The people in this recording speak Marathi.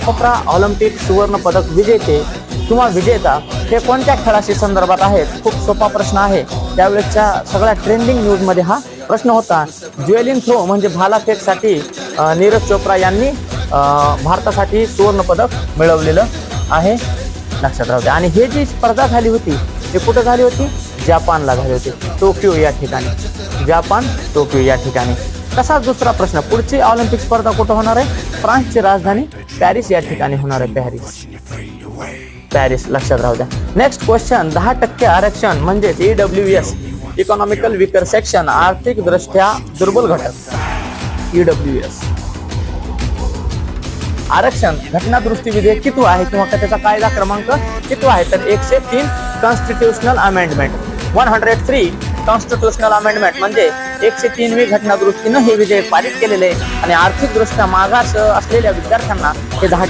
चोप्रा ऑलिम्पिक सुवर्ण पदक विजेते किंवा विजेता हे कोणत्या खेळाशी संदर्भात आहेत? खूप सोपा प्रश्न आहे. त्यावेळेसच्या सगळ्या ट्रेंडिंग न्यूजमध्ये हा प्रश्न होता. ज्वेलिन थ्रो म्हणजे भालाफेकसाठी नीरज चोप्रा यांनी भारतासाठी सुवर्ण पदक मिळवलेलं आहे, लक्षात राहू द्या. आणि हे जी स्पर्धा झाली होती हे कुठं झाली होती? जपानला झाली होती, टोकियो या ठिकाणी. जपान, टोकियो या ठिकाणी. तसाच दुसरा प्रश्न, पुढची ऑलिम्पिक स्पर्धा कुठं होणार आहे? फ्रान्सची राजधानी पॅरिस या ठिकाणी होणार आहे. पॅरिस, लक्षात राहू द्या. नेक्स्ट क्वेश्चन, 10% आरक्षण म्हणजेच EWS, इकॉनॉमिकल विकर सेक्शन, आर्थिक दृष्ट्या दुर्बल घटक. EWS आरक्षण घटनादुरुस्ती विधेयक किती आहे किंवा त्याचा कायदा क्रमांक किती आहे? तर 103 कॉन्स्टिट्यूशनल अमेंडमेंट. 103 कॉन्स्टिट्यूशनल अमेंडमेंट म्हणजे 103वी घटनादुरुस्तीनं हे विधेयक पारित केलेले आहे. आणि आर्थिक दृष्ट्या मागास असलेल्या विद्यार्थ्यांना हे 10